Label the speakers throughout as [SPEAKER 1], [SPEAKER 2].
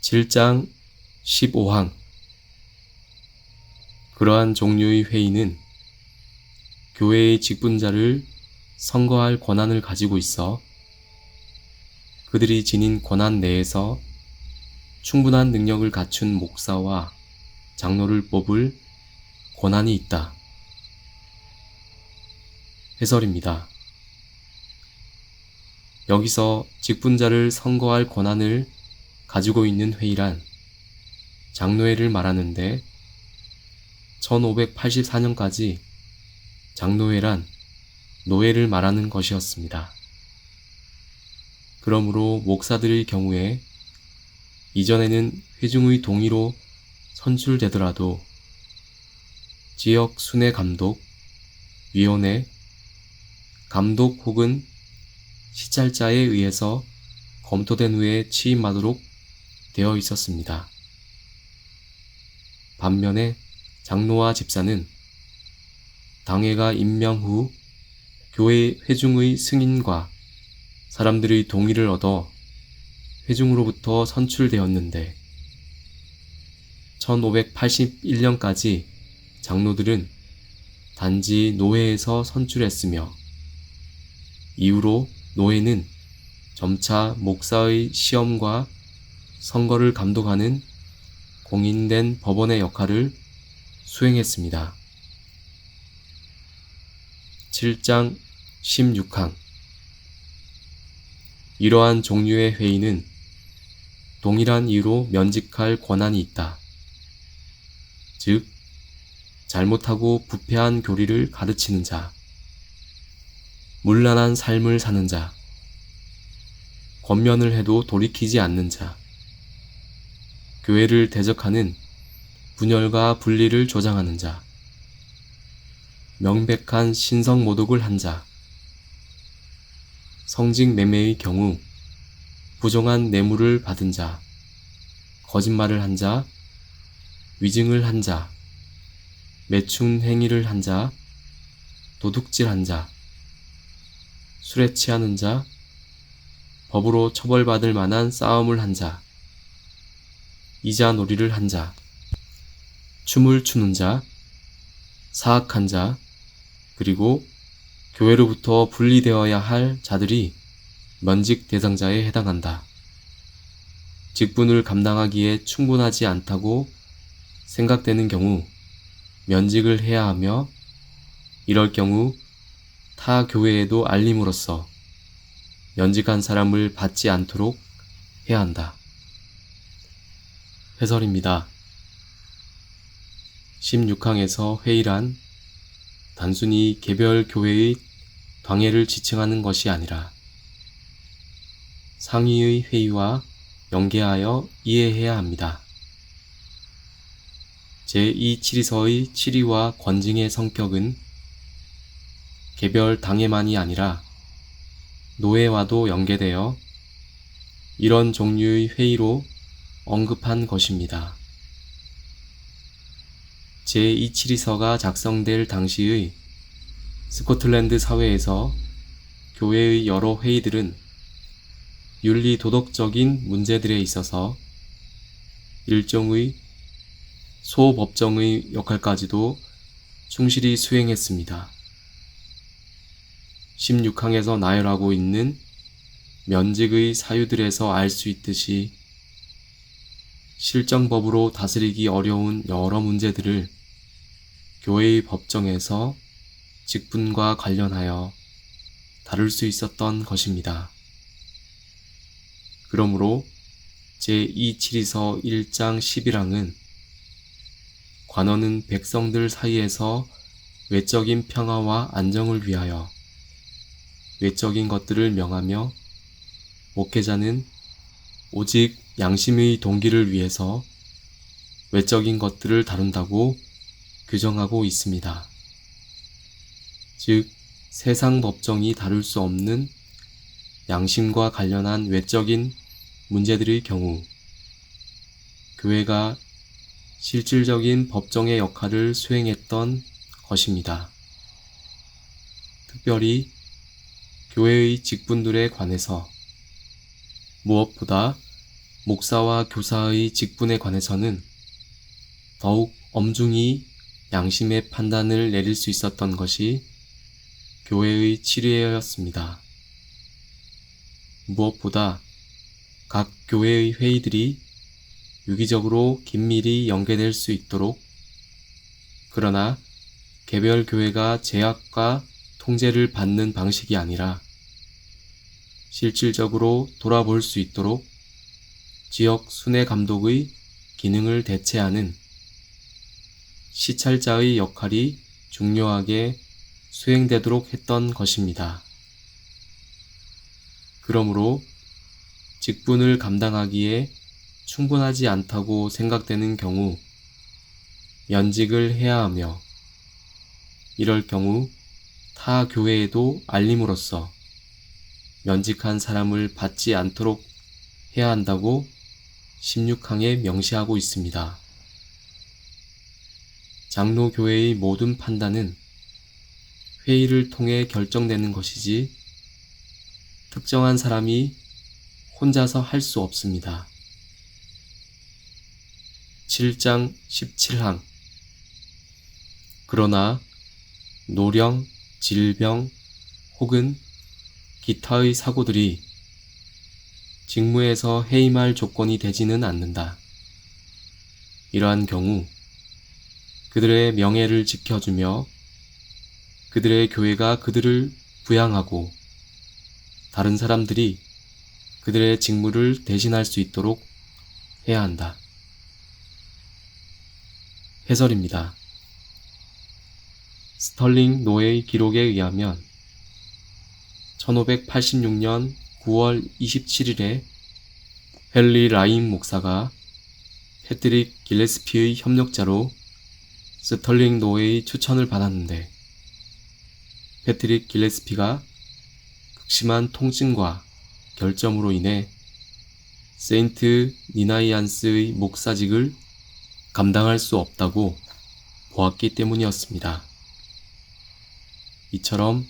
[SPEAKER 1] 7장 15항. 그러한 종류의 회의는 교회의 직분자를 선거할 권한을 가지고 있어 그들이 지닌 권한 내에서 충분한 능력을 갖춘 목사와 장로를 뽑을 권한이 있다. 해설입니다. 여기서 직분자를 선거할 권한을 가지고 있는 회의란 장로회를 말하는데 1584년까지 장로회란 노회를 말하는 것이었습니다. 그러므로 목사들의 경우에 이전에는 회중의 동의로 선출되더라도 지역 순회 감독, 위원회, 감독 혹은 시찰자에 의해서 검토된 후에 취임하도록 되어 있었습니다. 반면에 장로와 집사는 당회가 임명 후 교회 회중의 승인과 사람들의 동의를 얻어 회중으로부터 선출되었는데 1581년까지 장로들은 단지 노회에서 선출했으며 이후로 노회는 점차 목사의 시험과 선거를 감독하는 공인된 법원의 역할을 수행했습니다. 7장 16항. 이러한 종류의 회의는 동일한 이유로 면직할 권한이 있다. 즉, 잘못하고 부패한 교리를 가르치는 자, 문란한 삶을 사는 자, 권면을 해도 돌이키지 않는 자, 교회를 대적하는 분열과 분리를 조장하는 자, 명백한 신성 모독을 한 자, 성직 매매의 경우 부정한 뇌물을 받은 자, 거짓말을 한 자, 위증을 한 자, 매춘 행위를 한 자, 도둑질한 자, 술에 취하는 자, 법으로 처벌받을 만한 싸움을 한 자, 이자놀이를 한 자, 춤을 추는 자, 사악한 자, 그리고 교회로부터 분리되어야 할 자들이 면직 대상자에 해당한다. 직분을 감당하기에 충분하지 않다고 생각되는 경우 면직을 해야 하며 이럴 경우 타 교회에도 알림으로써 면직한 사람을 받지 않도록 해야 한다. 해설입니다. 16항에서 회의란 단순히 개별 교회의 당회를 지칭하는 것이 아니라 상위의 회의와 연계하여 이해해야 합니다. 제2치리서의 치리와 권징의 성격은 개별 당회만이 아니라 노회와도 연계되어 이런 종류의 회의로 언급한 것입니다. 제2치리서가 작성될 당시의 스코틀랜드 사회에서 교회의 여러 회의들은 윤리 도덕적인 문제들에 있어서 일종의 소법정의 역할까지도 충실히 수행했습니다. 16항에서 나열하고 있는 면직의 사유들에서 알 수 있듯이 실정법으로 다스리기 어려운 여러 문제들을 교회의 법정에서 직분과 관련하여 다룰 수 있었던 것입니다. 그러므로 제2치리서 1장 11항은 관원은 백성들 사이에서 외적인 평화와 안정을 위하여 외적인 것들을 명하며 목회자는 오직 양심의 동기를 위해서 외적인 것들을 다룬다고 규정하고 있습니다. 즉, 세상 법정이 다룰 수 없는 양심과 관련한 외적인 문제들의 경우 교회가 실질적인 법정의 역할을 수행했던 것입니다. 특별히 교회의 직분들에 관해서 무엇보다 목사와 교사의 직분에 관해서는 더욱 엄중히 양심의 판단을 내릴 수 있었던 것이 교회의 치리였습니다. 무엇보다 각 교회의 회의들이 유기적으로 긴밀히 연계될 수 있도록, 그러나 개별 교회가 제약과 통제를 받는 방식이 아니라 실질적으로 돌아볼 수 있도록 지역 순회 감독의 기능을 대체하는 시찰자의 역할이 중요하게 수행되도록 했던 것입니다. 그러므로 직분을 감당하기에 충분하지 않다고 생각되는 경우 면직을 해야 하며, 이럴 경우 타 교회에도 알림으로써 면직한 사람을 받지 않도록 해야 한다고 16항에 명시하고 있습니다. 장로교회의 모든 판단은 회의를 통해 결정되는 것이지 특정한 사람이 혼자서 할 수 없습니다. 7장 17항. 그러나 노령, 질병 혹은 기타의 사고들이 직무에서 해임할 조건이 되지는 않는다. 이러한 경우 그들의 명예를 지켜주며 그들의 교회가 그들을 부양하고 다른 사람들이 그들의 직무를 대신할 수 있도록 해야 한다. 해설입니다. 스털링 노예의 기록에 의하면 1586년 9월 27일에 헨리 라임 목사가 패트릭 길레스피의 협력자로 스털링 노예의 추천을 받았는데, 패트릭 길레스피가 극심한 통증과 결점으로 인해 세인트 니나이안스의 목사직을 감당할 수 없다고 보았기 때문이었습니다. 이처럼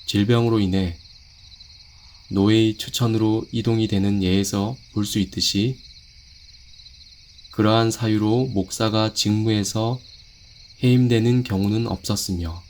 [SPEAKER 1] 질병으로 인해 노예의 추천으로 이동이 되는 예에서 볼 수 있듯이, 그러한 사유로 목사가 직무에서 해임되는 경우는 없었으며,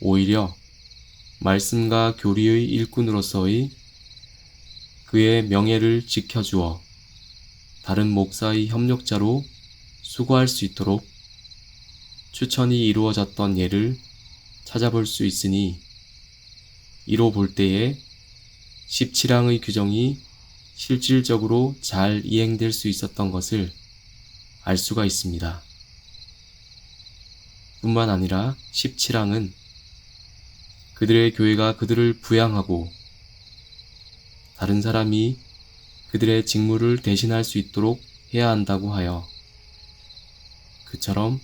[SPEAKER 1] 오히려 말씀과 교리의 일꾼으로서의 그의 명예를 지켜주어 다른 목사의 협력자로 수고할 수 있도록 추천이 이루어졌던 예를 찾아볼 수 있으니, 이로 볼 때에 17항의 규정이 실질적으로 잘 이행될 수 있었던 것을 알 수가 있습니다. 뿐만 아니라 17항은 그들의 교회가 그들을 부양하고 다른 사람이 그들의 직무를 대신할 수 있도록 해야 한다고 하여, 그처럼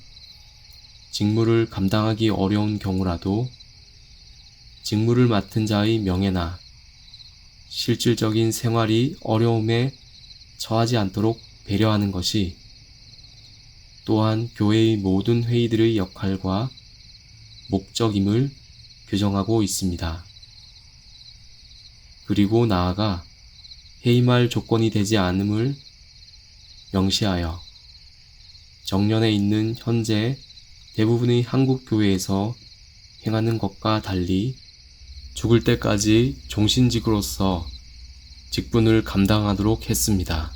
[SPEAKER 1] 직무를 감당하기 어려운 경우라도 직무를 맡은 자의 명예나 실질적인 생활이 어려움에 처하지 않도록 배려하는 것이 또한 교회의 모든 회의들의 역할과 목적임을 규정하고 있습니다. 그리고 나아가 해임할 조건이 되지 않음을 명시하여 정년에 있는 현재 대부분의 한국 교회에서 행하는 것과 달리 죽을 때까지 종신직으로서 직분을 감당하도록 했습니다.